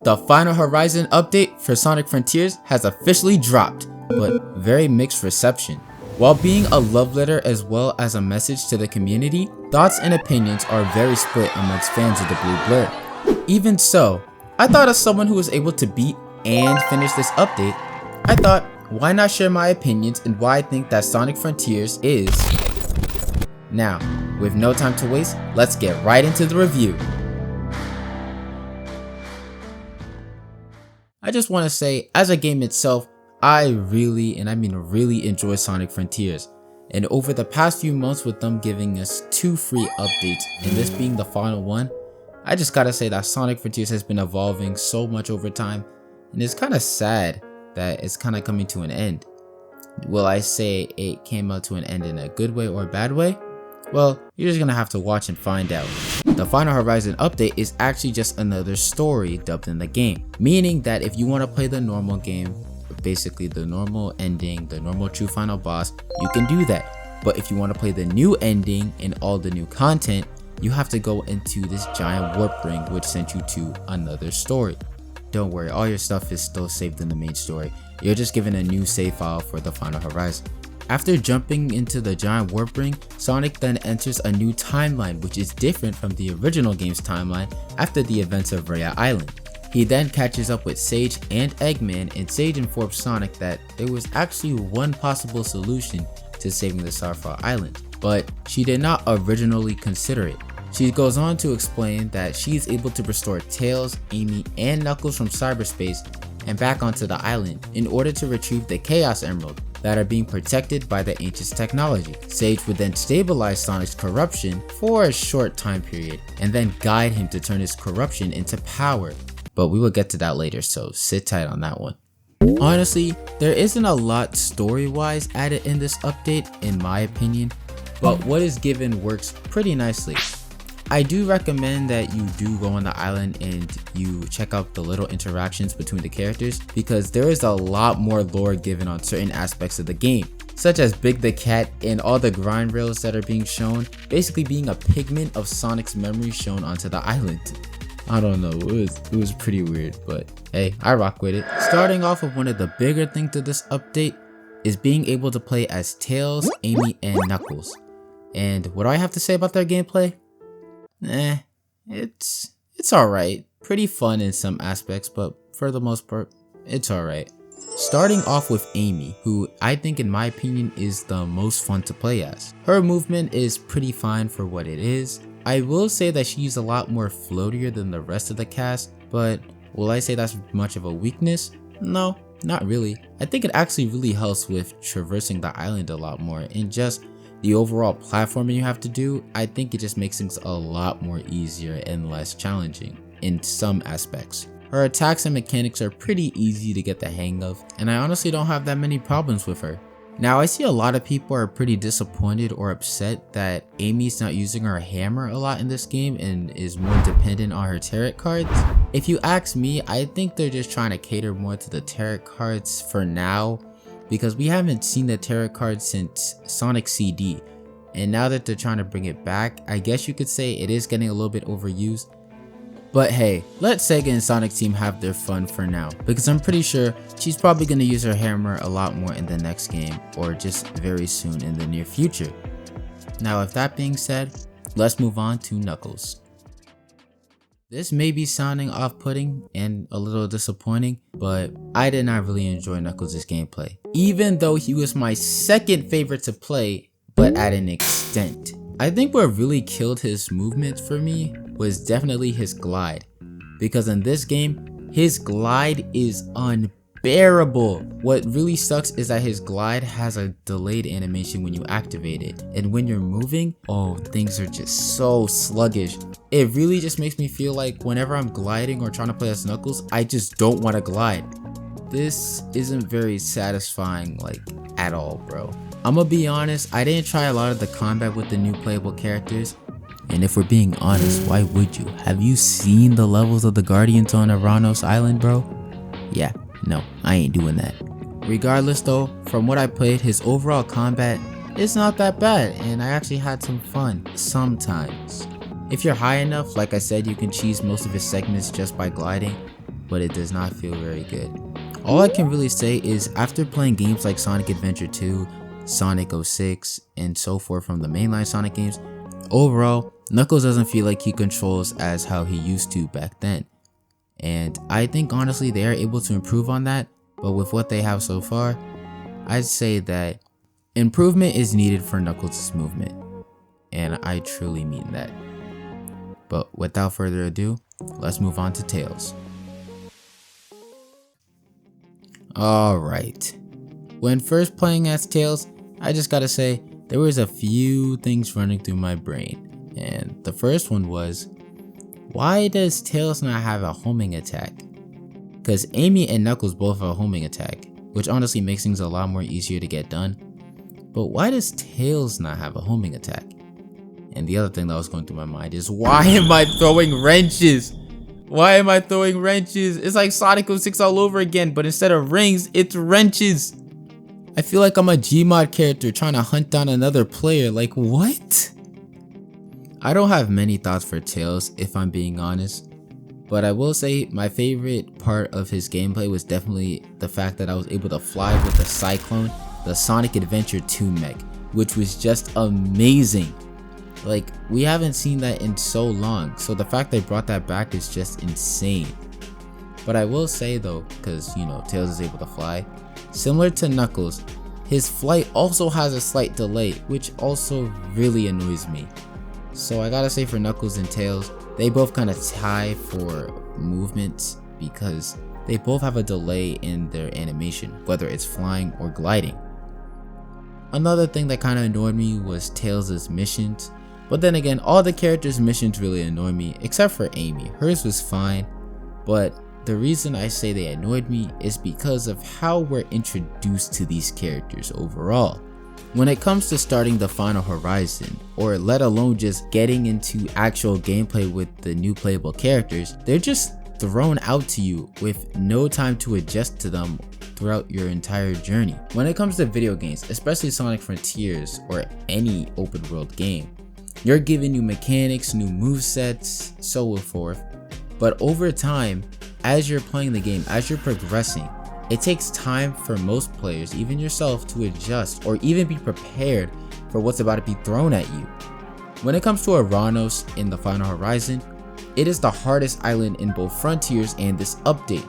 The Final Horizon update for Sonic Frontiers has officially dropped, but very mixed reception. While being a love letter as well as a message to the community, thoughts and opinions are very split amongst fans of the Blue Blur. Even so, I thought as someone who was able to beat and finish this update, I thought, why not share my opinions and why I think that Sonic Frontiers is. Now, with no time to waste, let's get right into the review. I just want to say, as a game itself, I really, and I mean really, enjoy Sonic Frontiers. And over the past few months with them giving us 2 free updates, and this being the final one, I just gotta say that Sonic Frontiers has been evolving so much over time, and it's kinda sad that it's kinda coming to an end. Will I say it came out to an end in a good way or a bad way? Well, you're just gonna have to watch and find out. The Final Horizon update is actually just another story dubbed in the game, meaning that if you want to play the normal game, basically the normal ending, the normal true final boss, you can do that. But if you want to play the new ending and all the new content, you have to go into this giant warp ring which sent you to another story. Don't worry, all your stuff is still saved in the main story. You're just given a new save file for the Final Horizon. After jumping into the giant warp ring, Sonic then enters a new timeline which is different from the original game's timeline after the events of RHEA Island. He then catches up with Sage and Eggman, and Sage informs Sonic that there was actually one possible solution to saving the Starfall Island, but she did not originally consider it. She goes on to explain that she is able to restore Tails, Amy, and Knuckles from cyberspace and back onto the island in order to retrieve the Chaos Emerald that are being protected by the Ancient's technology. Sage would then stabilize Sonic's corruption for a short time period and then guide him to turn his corruption into power. But we will get to that later, so sit tight on that one. Honestly, there isn't a lot story-wise added in this update in my opinion, but what is given works pretty nicely. I do recommend that you do go on the island and you check out the little interactions between the characters, because there is a lot more lore given on certain aspects of the game, such as Big the Cat and all the grind rails that are being shown, basically being a pigment of Sonic's memory shown onto the island. I don't know, it was pretty weird, but hey, I rock with it. Starting off with one of the bigger things to this update is being able to play as Tails, Amy, and Knuckles. And what do I have to say about their gameplay? It's alright. Pretty fun in some aspects, but for the most part, it's alright. Starting off with Amy, who I think in my opinion is the most fun to play as. Her movement is pretty fine for what it is. I will say that she's a lot more floatier than the rest of the cast, but will I say that's much of a weakness? No, not really. I think it actually really helps with traversing the island a lot more, and just the overall platforming you have to do. I think it just makes things a lot more easier and less challenging in some aspects. Her attacks and mechanics are pretty easy to get the hang of, and I honestly don't have that many problems with her. Now, I see a lot of people are pretty disappointed or upset that Amy's not using her hammer a lot in this game and is more dependent on her tarot cards. If you ask me, I think they're just trying to cater more to the tarot cards for now, because we haven't seen the tarot cards since Sonic CD, and now that they're trying to bring it back, I guess you could say it is getting a little bit overused. But hey, let Sega and Sonic team have their fun for now, because I'm pretty sure she's probably going to use her hammer a lot more in the next game, or just very soon in the near future. Now with that being said, let's move on to Knuckles. This may be sounding off-putting and a little disappointing, but I did not really enjoy Knuckles' gameplay. Even though he was my second favorite to play, but at an extent. I think what really killed his movement for me was definitely his glide, because in this game, his glide is unbearable. What really sucks is that his glide has a delayed animation when you activate it, and when you're moving, oh, things are just so sluggish. It really just makes me feel like whenever I'm gliding or trying to play as Knuckles, I just don't want to glide. This isn't very satisfying, like, at all, bro. I'm gonna be honest, I didn't try a lot of the combat with the new playable characters, and if we're being honest, why would you? Have you seen the levels of the Guardians on Kronos Island, bro? Yeah, no, I ain't doing that. Regardless though, from what I played, his overall combat is not that bad, and I actually had some fun sometimes. If you're high enough, like I said, you can cheese most of his segments just by gliding. but it does not feel very good. All I can really say is after playing games like Sonic Adventure 2, Sonic 06, and so forth from the mainline Sonic games, overall, Knuckles doesn't feel like he controls as how he used to back then. And I think honestly they are able to improve on that, but with what they have so far, I'd say that improvement is needed for Knuckles' movement. And I truly mean that. But without further ado, let's move on to Tails. Alright, when first playing as Tails, I just gotta say, there was a few things running through my brain. And the first one was, why does Tails not have a homing attack? Because Amy and Knuckles both have a homing attack, which honestly makes things a lot more easier to get done. But why does Tails not have a homing attack? And the other thing that was going through my mind is, why am I throwing wrenches? Why am I throwing wrenches? It's like Sonic 06 all over again, but instead of rings, it's wrenches. I feel like I'm a Gmod character trying to hunt down another player. Like, what? I don't have many thoughts for Tails, if I'm being honest. But I will say my favorite part of his gameplay was definitely the fact that I was able to fly with the Cyclone, the Sonic Adventure 2 mech, which was just amazing. Like, we haven't seen that in so long, so the fact they brought that back is just insane. But I will say though, because you know Tails is able to fly, similar to Knuckles, his flight also has a slight delay, which also really annoys me. So I gotta say for Knuckles and Tails, they both kind of tie for movements because they both have a delay in their animation, whether it's flying or gliding. Another thing that kind of annoyed me was Tails' missions. But then again, all the characters' missions really annoy me, except for Amy. Hers was fine, but the reason I say they annoyed me is because of how we're introduced to these characters overall. When it comes to starting the final horizon, or let alone just getting into actual gameplay with the new playable characters, they're just thrown out to you with no time to adjust to them throughout your entire journey. When it comes to video games, especially Sonic Frontiers or any open world game, you're given new mechanics, new movesets, so forth, but over time, as you're playing the game, as you're progressing, it takes time for most players, even yourself, to adjust or even be prepared for what's about to be thrown at you. When it comes to Kronos in the final horizon, it is the hardest island in both Frontiers and this update.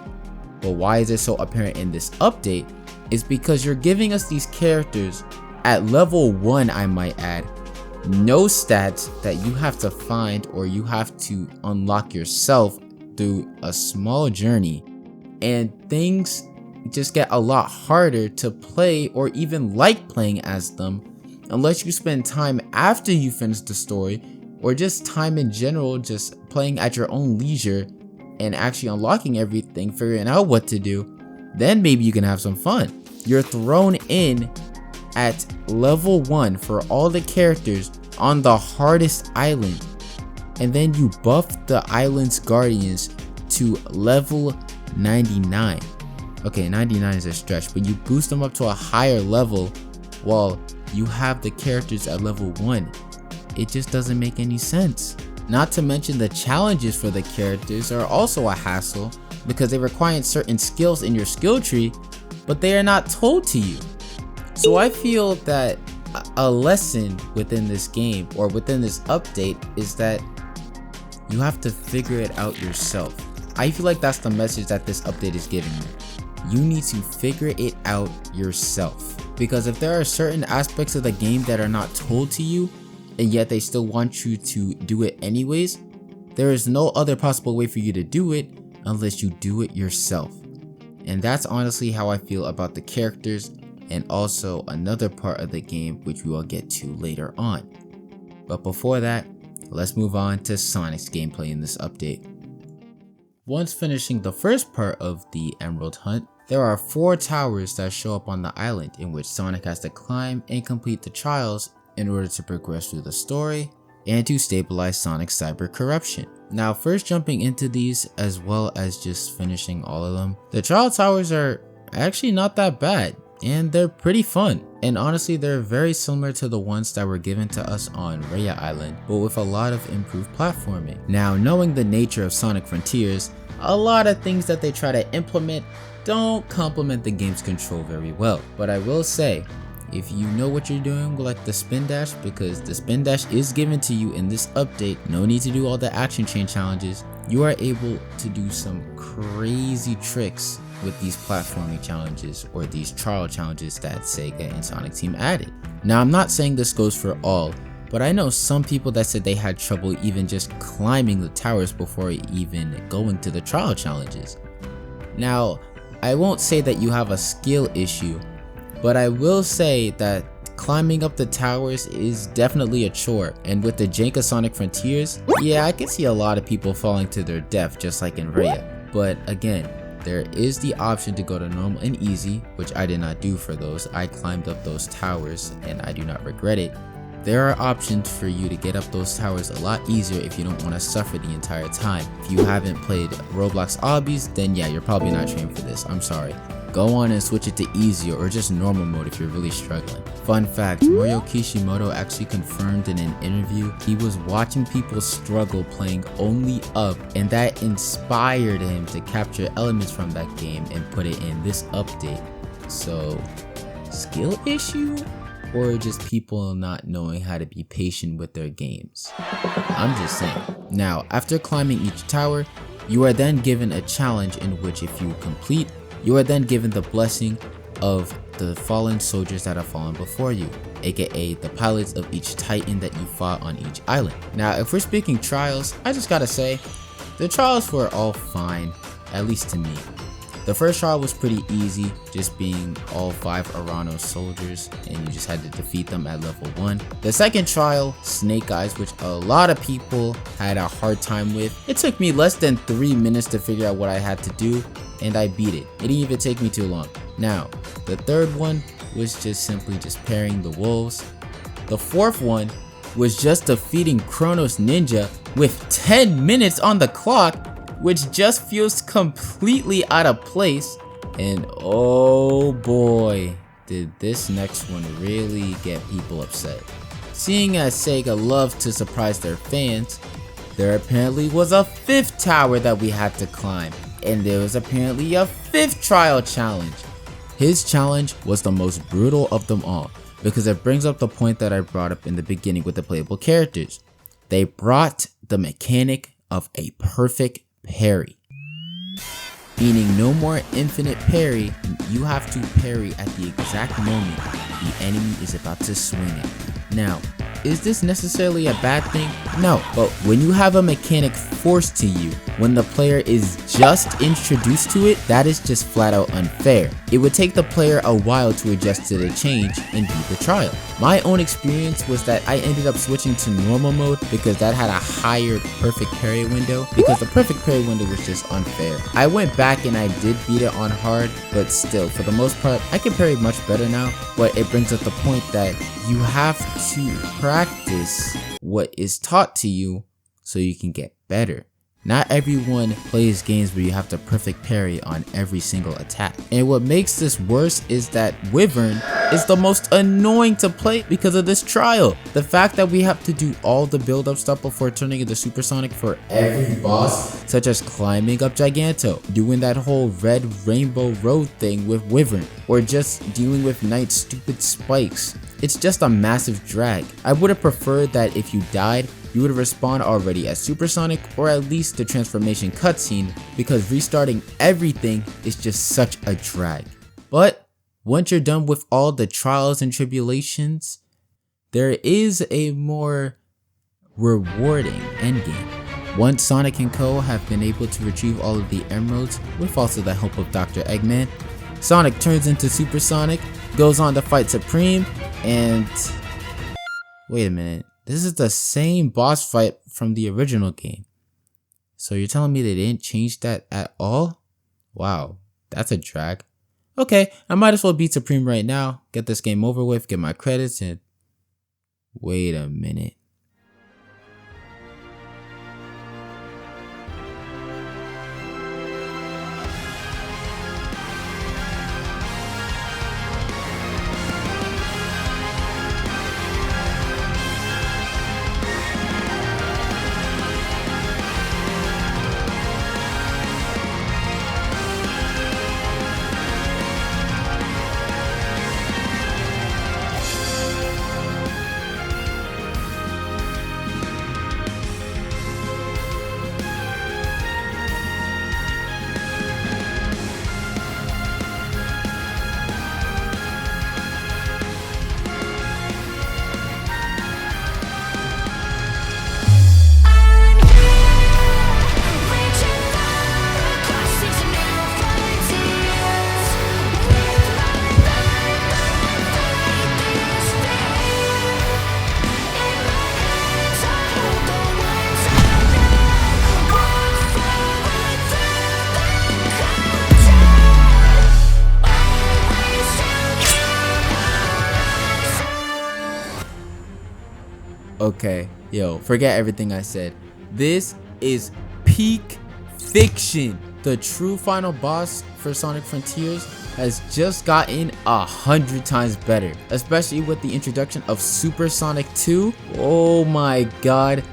But why is it so apparent in this update? Is because you're giving us these characters at level 1, I might add, no stats that you have to find or you have to unlock yourself through a small journey, and things just get a lot harder to play or even like playing as them unless you spend time after you finish the story, or just time in general just playing at your own leisure and actually unlocking everything, figuring out what to do. Then maybe you can have some fun. You're thrown in at level 1 for all the characters on the hardest island, and then you buff the island's guardians to level 99. Okay, 99 is a stretch, but you boost them up to a higher level while you have the characters at level 1. It just doesn't make any sense. Not to mention the challenges for the characters are also a hassle because they require certain skills in your skill tree, but they are not told to you. So I feel that a lesson within this game or within this update is that you have to figure it out yourself. I feel like that's the message that this update is giving you. You need to figure it out yourself, because if there are certain aspects of the game that are not told to you and yet they still want you to do it anyways, there is no other possible way for you to do it unless you do it yourself. And that's honestly how I feel about the characters, and also another part of the game which we will get to later on. But before that, let's move on to Sonic's gameplay in this update. Once finishing the first part of the Emerald Hunt, there are 4 towers that show up on the island in which Sonic has to climb and complete the trials in order to progress through the story and to stabilize Sonic's cyber corruption. Now, first jumping into these as well as just finishing all of them, the trial towers are actually not that bad, and they're pretty fun. And honestly, they're very similar to the ones that were given to us on RHEA Island, but with a lot of improved platforming. Now, knowing the nature of Sonic Frontiers, A lot of things that they try to implement don't complement the game's control very well. But I will say, if you know what you're doing with like the spin dash, because the spin dash is given to you in this update, no need to do all the action chain challenges, you are able to do some crazy tricks with these platforming challenges or these trial challenges that Sega and Sonic Team added. Now, I'm not saying this goes for all, but I know some people that said they had trouble even just climbing the towers before even going to the trial challenges. Now, I won't say that you have a skill issue, but I will say that climbing up the towers is definitely a chore, and with the jank of Sonic Frontiers, yeah, I can see a lot of people falling to their death just like in RHEA. But again, there is the option to go to normal and easy, which I did not do for those. I climbed up those towers and I do not regret it. There are options for you to get up those towers a lot easier if you don't want to suffer the entire time. If you haven't played Roblox obbies, then yeah, you're probably not trained for this, I'm sorry. Go on and switch it to easier or just normal mode if you're really struggling. Fun fact, Mario Kishimoto actually confirmed in an interview he was watching people struggle playing only up, and that inspired him to capture elements from that game and put it in this update. So, skill issue? Or just people not knowing how to be patient with their games? I'm just saying. Now, after climbing each tower, you are then given a challenge in which if you complete, you are then given the blessing of the fallen soldiers that have fallen before you, aka the pilots of each titan that you fought on each island. Now, if we're speaking trials, I just gotta say, the trials were all fine, at least to me. The first trial was pretty easy, just being all 5 Arano soldiers, and you just had to defeat them at level 1. The second trial, Snake Eyes, which a lot of people had a hard time with. It took me less than 3 minutes to figure out what I had to do, and I beat it. It didn't even take me too long. Now, the third one was just simply just parrying the wolves. The fourth one was just defeating Kronos Ninja with 10 minutes on the clock, which just feels completely out of place. And oh boy, did this next one really get people upset. Seeing as Sega loved to surprise their fans, there apparently was a 5th tower that we had to climb, and there was apparently a 5th trial challenge. His challenge was the most brutal of them all, because it brings up the point that I brought up in the beginning with the playable characters. They brought the mechanic of a perfect parry, meaning no more infinite parry. You have to parry at the exact moment the enemy is about to swing it. Now, is this necessarily a bad thing? No, but when you have a mechanic forced to you when the player is just introduced to it, that is just flat out unfair. It would take the player a while to adjust to the change and beat the trial. My own experience was that I ended up switching to normal mode because that had a higher perfect parry window, because the perfect parry window was just unfair. I went back and I did beat it on hard, but still, for the most part, I can parry much better now. But it brings up the point that you have to practice what is taught to you so you can get better. Not everyone plays games where you have to perfect parry on every single attack. And what makes this worse is that Wyvern is the most annoying to play because of this trial. The fact that we have to do all the build up stuff before turning into Supersonic for every boss, such as climbing up Giganto, doing that whole red rainbow road thing with Wyvern, or just dealing with Knight's stupid spikes. It's just a massive drag. I would have preferred that if you died, you would respawn already as Supersonic, or at least the transformation cutscene, because restarting everything is just such a drag. But once you're done with all the trials and tribulations, there is a more rewarding endgame. Once Sonic and Co have been able to retrieve all of the emeralds, with also the help of Dr. Eggman, Sonic turns into Supersonic, goes on to fight Supreme, and wait a minute. This is the same boss fight from the original game. So you're telling me they didn't change that at all? Wow, that's a drag. Okay, I might as well beat Supreme right now, get this game over with, get my credits, and wait a minute. Okay, yo, forget everything I said. This is peak fiction. The true final boss for Sonic Frontiers has just gotten 100 times better, especially with the introduction of Super Sonic 2. Oh my god,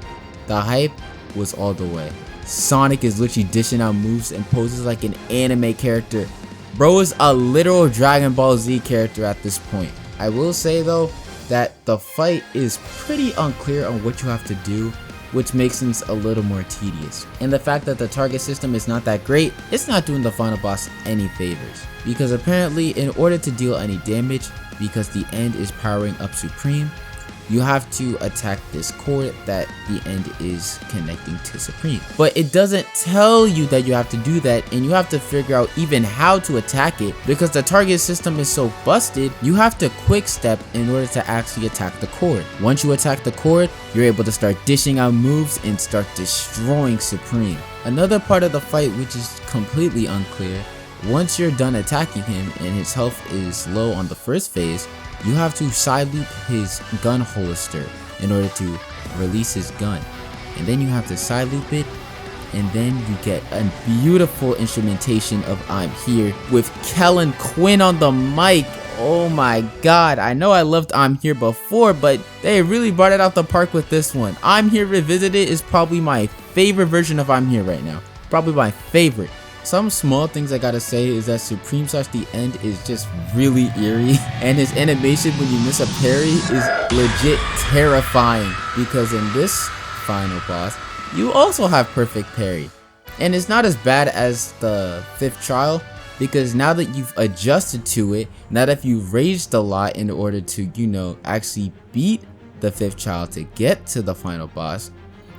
the hype was all the way. Sonic is literally dishing out moves and poses like an anime character. Bro is a literal Dragon Ball Z character at this point. I will say though that the fight is pretty unclear on what you have to do, which makes things a little more tedious. And the fact that the target system is not that great, it's not doing the final boss any favors. Because apparently in order to deal any damage, because the end is powering up Supreme, you have to attack this cord that the end is connecting to Supreme. But it doesn't tell you that you have to do that, and you have to figure out even how to attack it, because the target system is so busted, you have to quick step in order to actually attack the cord. Once you attack the cord, you're able to start dishing out moves and start destroying Supreme. Another part of the fight which is completely unclear, once you're done attacking him and his health is low on the first phase, you have to side loop his gun holster in order to release his gun. And then you have to side loop it, and then you get a beautiful instrumentation of I'm Here with Kellen Quinn on the mic. Oh my god, I know I loved I'm Here before, but they really brought it out the park with this one. I'm Here Revisited is probably my favorite version of I'm Here right now. Probably my favorite. Some small things I gotta say is that Supreme / the end is just really eerie, and his animation when you miss a parry is legit terrifying, because in this final boss you also have perfect parry. And it's not as bad as the 5th trial, because now that you've adjusted to it, now that you've raged a lot in order to, you know, actually beat the 5th trial to get to the final boss,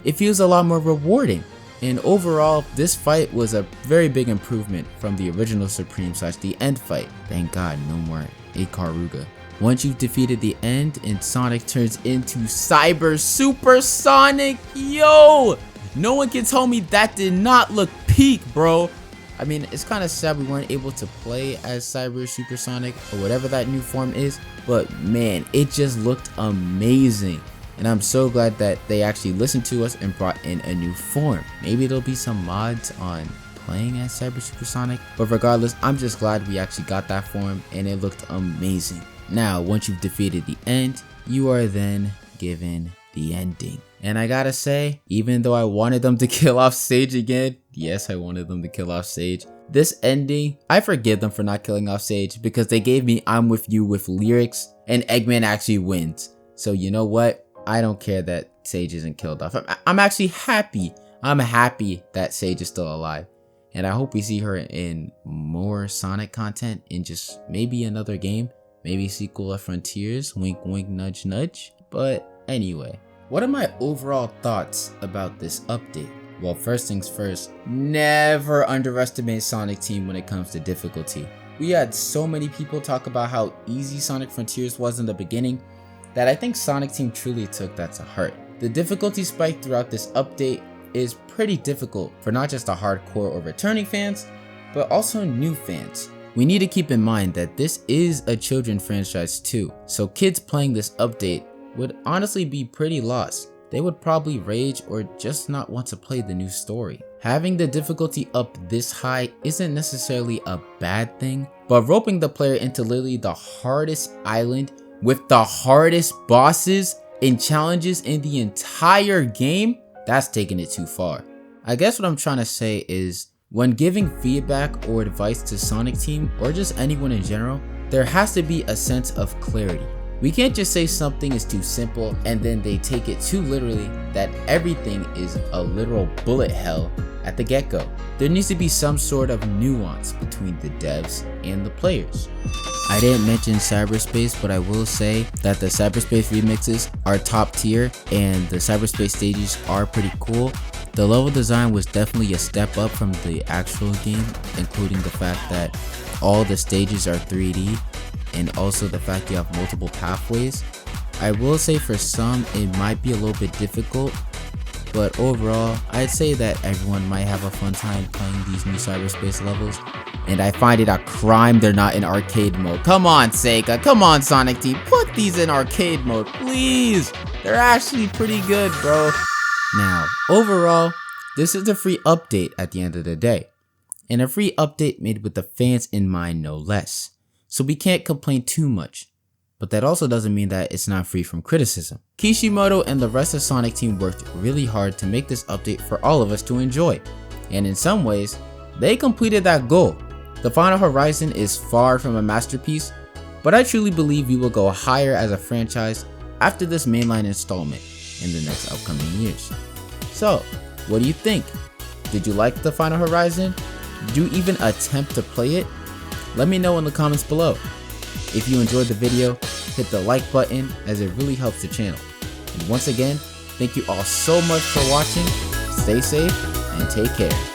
it feels a lot more rewarding. And overall, this fight was a very big improvement from the original Supreme / the end fight. Thank god, no more Ikaruga. Once you've defeated the end and Sonic turns into Cyber Super Sonic, yo! No one can tell me that did not look peak, bro. I mean, it's kind of sad we weren't able to play as Cyber Super Sonic or whatever that new form is, but man, it just looked amazing. And I'm so glad that they actually listened to us and brought in a new form. Maybe there'll be some mods on playing as Cyber Super Sonic, but regardless, I'm just glad we actually got that form and it looked amazing. Now, once you've defeated the end, you are then given the ending. And I gotta say, even though I wanted them to kill off Sage again, yes, I wanted them to kill off Sage, this ending, I forgive them for not killing off Sage because they gave me I'm With You with lyrics and Eggman actually wins. So you know what? I don't care that Sage isn't killed off. I'm actually happy. I'm happy that Sage is still alive. And I hope we see her in more Sonic content in just maybe another game. Maybe sequel of Frontiers. Wink wink nudge nudge. But anyway, what are my overall thoughts about this update? Well, first things first, never underestimate Sonic Team when it comes to difficulty. We had so many people talk about how easy Sonic Frontiers was in the beginning, that I think Sonic Team truly took that to heart. The difficulty spike throughout this update is pretty difficult for not just the hardcore or returning fans, but also new fans. We need to keep in mind that this is a children franchise too, so kids playing this update would honestly be pretty lost. They would probably rage or just not want to play the new story. Having the difficulty up this high isn't necessarily a bad thing, but roping the player into literally the hardest island with the hardest bosses and challenges in the entire game, that's taking it too far. I guess what I'm trying to say is, when giving feedback or advice to Sonic Team or just anyone in general, there has to be a sense of clarity. We can't just say something is too simple and then they take it too literally that everything is a literal bullet hell at the get-go. There needs to be some sort of nuance between the devs and the players. I didn't mention cyberspace, but I will say that the cyberspace remixes are top tier and the cyberspace stages are pretty cool. The level design was definitely a step up from the actual game, including the fact that all the stages are 3D and also the fact you have multiple pathways. I will say for some it might be a little bit difficult, but overall I'd say that everyone might have a fun time playing these new cyberspace levels, and I find it a crime they're not in arcade mode. Come on Sega, come on Sonic Team, put these in arcade mode please. They're actually pretty good, bro. Now, overall, this is a free update at the end of the day. And a free update made with the fans in mind, no less. So we can't complain too much. But that also doesn't mean that it's not free from criticism. Kishimoto and the rest of Sonic team worked really hard to make this update for all of us to enjoy. And in some ways, they completed that goal. The Final Horizon is far from a masterpiece, but I truly believe we will go higher as a franchise after this mainline installment in the next upcoming years. So, what do you think? Did you like the Final Horizon? Did you even attempt to play it? Let me know in the comments below. If you enjoyed the video, hit the like button as it really helps the channel. And once again, thank you all so much for watching. Stay safe and take care.